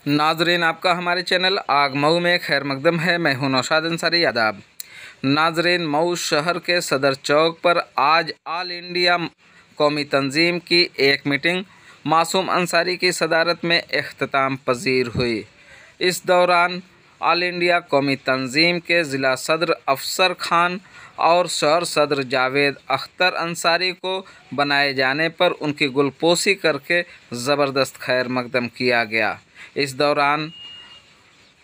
नाजरीन, आपका हमारे चैनल आग मऊ में खैर मकदम है। मैं हूं नौशाद अंसारी आदाब। नाजरीन, मऊ शहर के सदर चौक पर आज ऑल इंडिया कौमी तंजीम की एक मीटिंग मासूम अंसारी की सदारत में इख्तिताम पजीर हुई। इस दौरान ऑल इंडिया कौमी तंजीम के ज़िला सदर अफसर खान और शहर सदर जावेद अख्तर अंसारी को बनाए जाने पर उनकी गुलपोशी करके ज़बरदस्त खैर मकदम किया गया। इस दौरान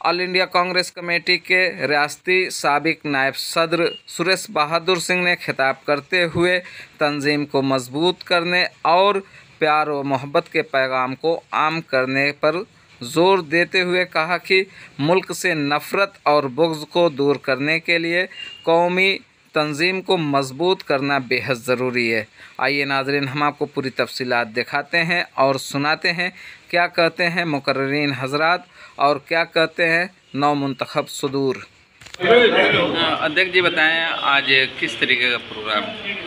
ऑल इंडिया कांग्रेस कमेटी के रियासती साबिक नायब सदर सुरेश बहादुर सिंह ने खिताब करते हुए तंजीम को मजबूत करने और प्यार व मोहब्बत के पैगाम को आम करने पर जोर देते हुए कहा कि मुल्क से नफ़रत और बुग़्ज़ को दूर करने के लिए कौमी तंजीम को मजबूत करना बेहद ज़रूरी है। आइए नाज़रीन, हम आपको पूरी तफसीलात दिखाते हैं और सुनाते हैं क्या कहते हैं मुकर्रीन हजरात और क्या कहते हैं नौ मुंतखब सदूर। अध्यक्ष जी, बताएं आज किस तरीके का प्रोग्राम?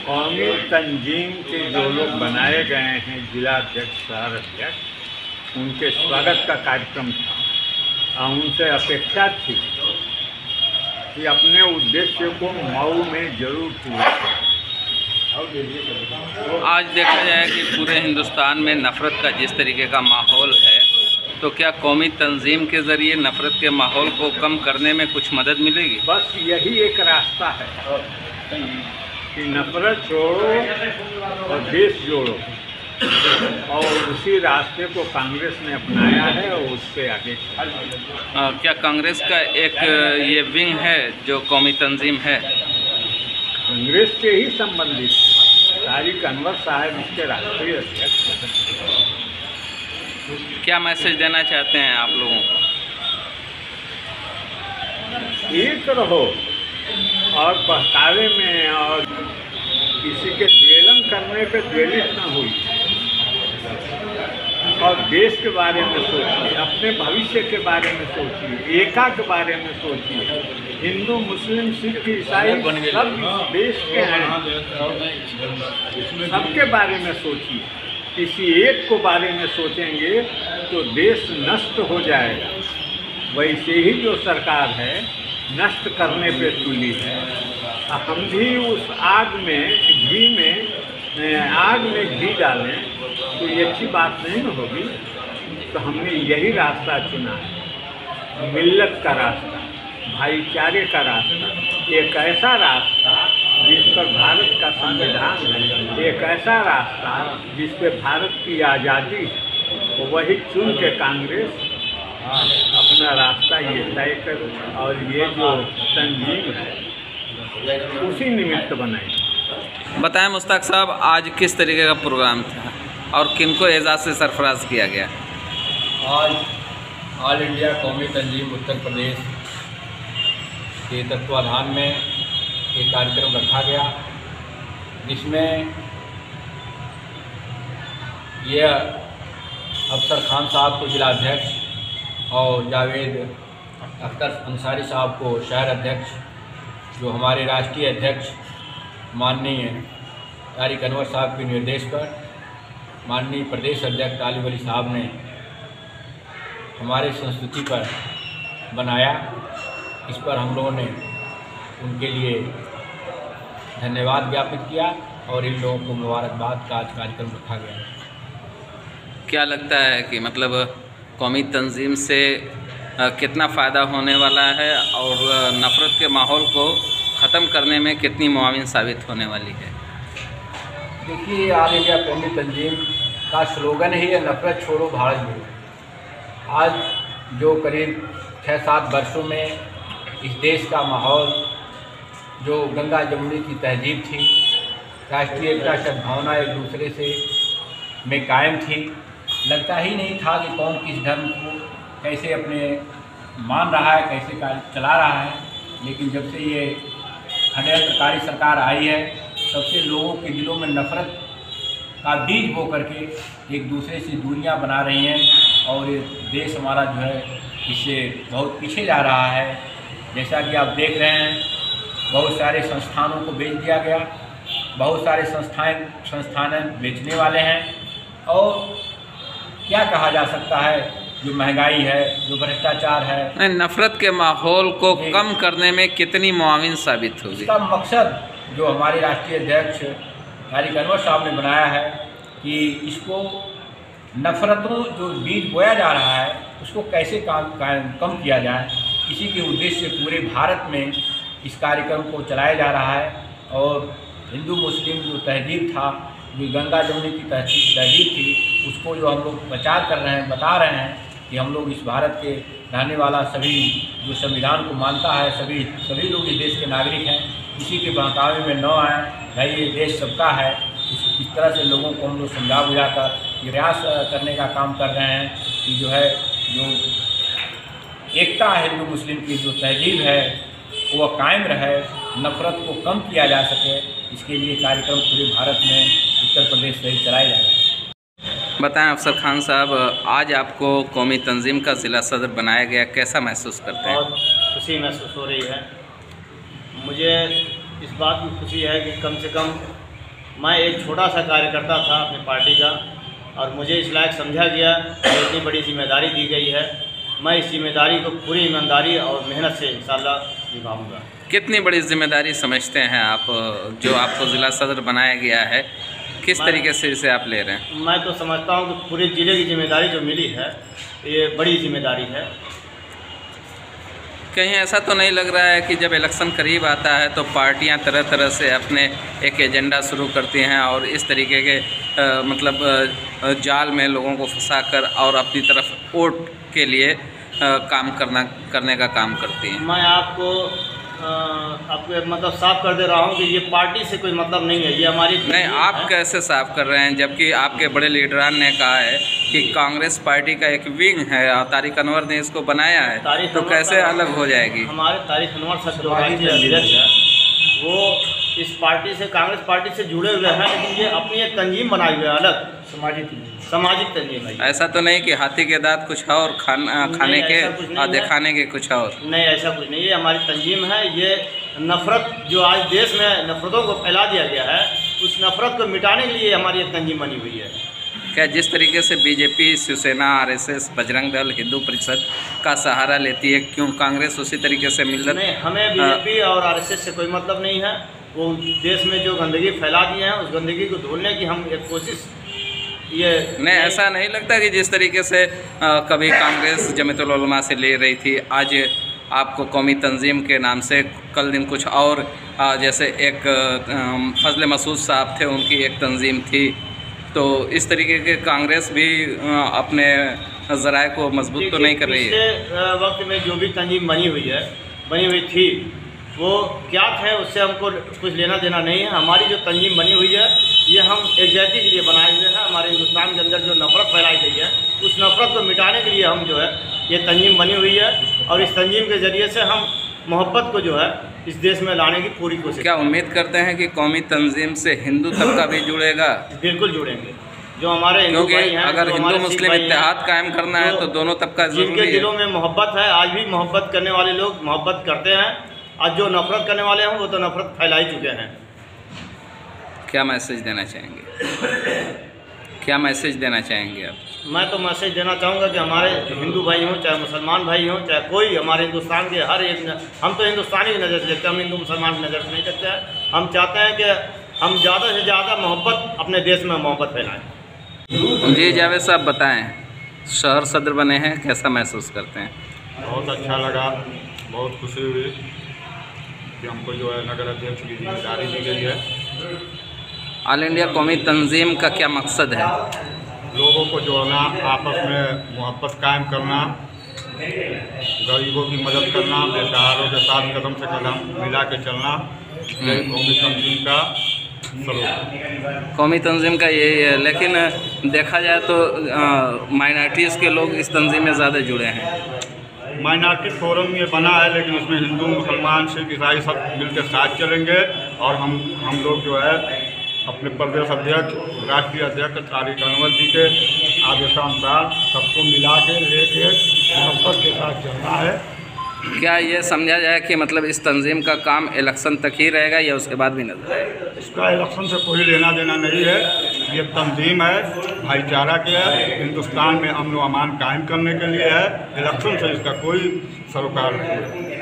कौमी तंजीम के जो लोग बनाए गए हैं जिला अध्यक्ष, शहर अध्यक्ष, उनके स्वागत का कार्यक्रम था। उनसे अपेक्षा थी कि अपने उद्देश्य को मऊ में जरूर पूरा करें। आज देखा जाए कि पूरे हिंदुस्तान में नफ़रत का जिस तरीके का माहौल है, तो क्या कौमी तंजीम के ज़रिए नफ़रत के माहौल को कम करने में कुछ मदद मिलेगी? बस यही एक रास्ता है कि नफ़रत छोड़ो और देश जोड़ो, और उसी रास्ते को कांग्रेस ने अपनाया है और उससे आगे क्या कांग्रेस का एक ये विंग है जो कौमी तंजीम है? कांग्रेस से ही संबंधित तारिक अनवर साहब इसके राष्ट्रीय अध्यक्ष। क्या मैसेज देना चाहते हैं आप लोगों को? एक रहो और बहकावे में और किसी के द्वेलन करने पे द्वेलित न हुई, और देश के बारे में सोचिए, अपने भविष्य के बारे में सोचिए, एका के बारे में सोचिए। हिंदू, मुस्लिम, सिख, ईसाई सब देश के हैं, सबके बारे में सोचिए। किसी एक को बारे में सोचेंगे तो देश नष्ट हो जाएगा। वैसे ही जो सरकार है नष्ट करने पे तुली है। हम भी उस आग में घी डालें तो ये अच्छी बात नहीं न होगी। तो हमने यही रास्ता चुना है, मिल्लत का रास्ता, भाईचारे का रास्ता, एक ऐसा रास्ता जिस पर भारत का संविधान है, एक ऐसा रास्ता जिस पर भारत की आज़ादी है। तो वही चुन के कांग्रेस अपना रास्ता ये तय कर, और ये जो तंजीम है उसी निमित्त बनाई। बताएं मुश्ताक साहब, आज किस तरीके का प्रोग्राम था और किनको एजाज़ से सरफराज किया गया? आज ऑल इंडिया कौमी तंजीम उत्तर प्रदेश के तत्वाधान में एक कार्यक्रम रखा गया, जिसमें यह अफसर खान साहब को जिला अध्यक्ष और जावेद अख्तर अंसारी साहब को शहर अध्यक्ष, जो हमारे राष्ट्रीय अध्यक्ष माननीय तारिक अनवर साहब के निर्देश पर माननीय प्रदेश अध्यक्ष तालिब अली साहब ने हमारे संस्कृति पर बनाया। इस पर हम लोगों ने उनके लिए धन्यवाद ज्ञापित किया और इन लोगों को मुबारकबाद का आज कार्यक्रम रखा गया। क्या लगता है कि मतलब कौमी तंजीम से कितना फ़ायदा होने वाला है और नफ़रत के माहौल को ख़त्म करने में कितनी मुआविन साबित होने वाली है? देखिए, ऑल इंडिया कौमी तंजीम का स्लोगन ही है नफ़रत छोड़ो भारत जोड़ो। आज जो करीब 6-7 वर्षों में इस देश का माहौल, जो गंगा जमुनी की तहजीब थी, राष्ट्रीय एकता सद्भावना एक दूसरे से में कायम थी, लगता ही नहीं था कि कौन किस धर्म को कैसे अपने मान रहा है, कैसे चला रहा है। लेकिन जब से ये षड्यंत्रकारी सरकार आई है, तब से लोगों के दिलों में नफ़रत का बीज बो करके एक दूसरे से दूरियां बना रही हैं, और ये देश हमारा जो है इससे बहुत पीछे जा रहा है। जैसा कि आप देख रहे हैं, बहुत सारे संस्थानों को बेच दिया गया, बहुत सारे संस्थान बेचने वाले हैं, और क्या कहा जा सकता है जो महंगाई है, जो भ्रष्टाचार है, नफरत के माहौल को कम करने में कितनी मुआविन साबित होगी? इसका मकसद जो हमारे राष्ट्रीय अध्यक्ष तारिक अनवर साहब ने बनाया है कि इसको नफरतों जो बीज बोया जा रहा है उसको कैसे कम किया जाए, इसी के उद्देश्य से पूरे भारत में इस कार्यक्रम को चलाया जा रहा है। और हिंदू मुस्लिम जो तहजीब था, जो गंगा जमुनी की तहजीब थी, उसको जो हम लोग प्रचार कर रहे हैं, बता रहे हैं कि हम लोग इस भारत के रहने वाला सभी जो संविधान को मानता है, सभी लोग इस देश के नागरिक हैं, इसी के बहकावे में न आए, भाई ये देश सबका है। इस तरह से लोगों को हम लोग समझा बुझाकर ये प्रयास करने का काम कर रहे हैं कि जो है जो एकता है हिंदू मुस्लिम की जो तहजीब है वो कायम रहे, नफरत को कम किया जा सके, इसके लिए कार्यक्रम पूरे भारत में उत्तर प्रदेश सहित चलाए जा रहे हैं। बताएं अफसर खान साहब, आज आपको कौमी तंजीम का ज़िला सदर बनाया गया, कैसा महसूस करते हैं? बहुत खुशी महसूस हो रही है। मुझे इस बात की खुशी है कि कम से कम मैं एक छोटा सा कार्यकर्ता था अपनी पार्टी का, और मुझे इस लायक समझा गया कि इतनी बड़ी जिम्मेदारी दी गई है। मैं इस जिम्मेदारी को पूरी ईमानदारी और मेहनत से इंशाल्लाह निभाऊंगा। कितनी बड़ी जिम्मेदारी समझते हैं आप, जो आपको ज़िला सदर बनाया गया है, किस तरीके से इसे आप ले रहे हैं? मैं तो समझता हूं कि पूरे ज़िले की जिम्मेदारी जो मिली है ये बड़ी जिम्मेदारी है। कहीं ऐसा तो नहीं लग रहा है कि जब इलेक्शन करीब आता है तो पार्टियां तरह तरह से अपने एक एजेंडा शुरू करती हैं और इस तरीके के जाल में लोगों को फंसाकर और अपनी तरफ वोट के लिए काम करने का काम करती हैं? मैं आपको मतलब साफ कर दे रहा हूँ कि ये पार्टी से कोई मतलब नहीं है, ये हमारी नहीं। आप कैसे साफ कर रहे हैं जबकि आपके बड़े लीडरान ने कहा है कि कांग्रेस पार्टी का एक विंग है और तारिक अनवर ने इसको बनाया है, तो कैसे अलग हो जाएगी? हमारे तारिक अनवर साहब जो अध्यक्ष है वो इस पार्टी से, कांग्रेस पार्टी से जुड़े हुए हैं, लेकिन ये अपनी एक तंजीम बनाई हुई है, अलग सामाजिक तंजीम है। ऐसा तो नहीं कि हाथी के दांत कुछ और खाने के और दिखाने के कुछ और? नहीं, ऐसा कुछ नहीं, ये हमारी तंजीम है। ये नफरत जो आज देश में नफरतों को फैला दिया गया है, उस नफरत को मिटाने के लिए हमारी एक तंजीम बनी हुई है। क्या जिस तरीके से बीजेपी, शिवसेना, आरएसएस, बजरंग दल, हिंदू परिषद का सहारा लेती है, क्यों कांग्रेस उसी तरीके से मिल? नहीं, हमें बीजेपी और आरएसएस से कोई मतलब नहीं है। वो देश में जो गंदगी फैला दी है उस गंदगी को धोने की हम एक कोशिश नहीं, ऐसा नहीं लगता कि जिस तरीके से कभी कांग्रेस जमीयतुल उलमा से ले रही थी, आज आपको कौमी तंजीम के नाम से, कल दिन कुछ और, जैसे एक फजल मसूद साहब थे, उनकी एक तंजीम थी, तो इस तरीके के कांग्रेस भी अपने ज़राए को मजबूत तो नहीं कर रही है? पिछले वक्त में जो भी तंजीम बनी हुई थी वो क्या थे उससे हमको कुछ लेना देना नहीं है। हमारी जो तंजीम बनी हुई है ये हम एकजाती के लिए बनाए हुए हैं। हमारे हिंदुस्तान के अंदर जो नफरत फैलाई गई है उस नफरत को मिटाने के लिए हम जो है ये तंजीम बनी हुई है, और इस तंजीम के ज़रिए से हम मोहब्बत को जो है इस देश में लाने की पूरी कोशिश। क्या उम्मीद करते हैं कि कौमी तंजीम से हिंदू तबका भी जुड़ेगा? बिल्कुल जुड़ेंगे। जो हमारे हिंदू भाई हैं, अगर हिंदू मुस्लिम इत्तेहाद कायम करना है तो दोनों तबका जरूरी है। जिनके दिलों में मोहब्बत है, आज भी मोहब्बत करने वाले लोग मोहब्बत करते हैं, आज जो नफरत करने वाले हैं वो तो नफरत फैला ही चुके हैं। क्या मैसेज देना चाहेंगे? क्या मैसेज देना चाहेंगे आप? मैं तो मैसेज देना चाहूँगा कि हमारे हिंदू भाई हों, चाहे मुसलमान भाई हों, चाहे कोई, हमारे हिंदुस्तान के हर एक, हम तो हिंदुस्तानी की नज़र से देखते हैं, हम हिंदू मुसलमान की नज़र से नहीं देखते हैं। हम चाहते हैं कि हम ज़्यादा से ज़्यादा मोहब्बत अपने देश में मोहब्बत फैलाएँ। जी जावेद साहब बताएं, शहर सदर बने हैं, कैसा महसूस करते हैं? बहुत अच्छा लगा, बहुत खुशी हुई कि हमको जो है नगर अध्यक्ष की जिम्मेदारी दी गई है। ऑल इंडिया कौमी तंजीम का क्या मकसद है? लोगों को जोड़ना, आपस में मोहब्बत कायम करना, गरीबों की मदद करना, बेसहारों के साथ कदम से कदम मिला के चलना, यही कौमी तंजीम का स्वरूप। कौमी तंजीम का यही है, लेकिन देखा जाए तो माइनॉरिटीज़ के लोग इस तंजीम में ज़्यादा जुड़े हैं। माइनॉरिटी फोरम ये बना है, लेकिन इसमें हिंदू, मुसलमान, सिख, ईसाई सब मिलकर साथ चलेंगे, और हम लोग जो है अपने प्रदेश अध्यक्ष, राष्ट्रीय अध्यक्ष तारिक अनवर जी के आदेशानुसार सबको मिला के लेके मोहब्बत के साथ चलना है। क्या ये समझा जाए कि मतलब इस तंजीम का काम इलेक्शन तक ही रहेगा या उसके बाद भी नजर आएगा? इसका इलेक्शन से कोई लेना देना नहीं है। ये तंजीम है, भाईचारा के है, हिंदुस्तान में अमन व अमान कायम करने के लिए है। इलेक्शन से इसका कोई सरोकार नहीं है।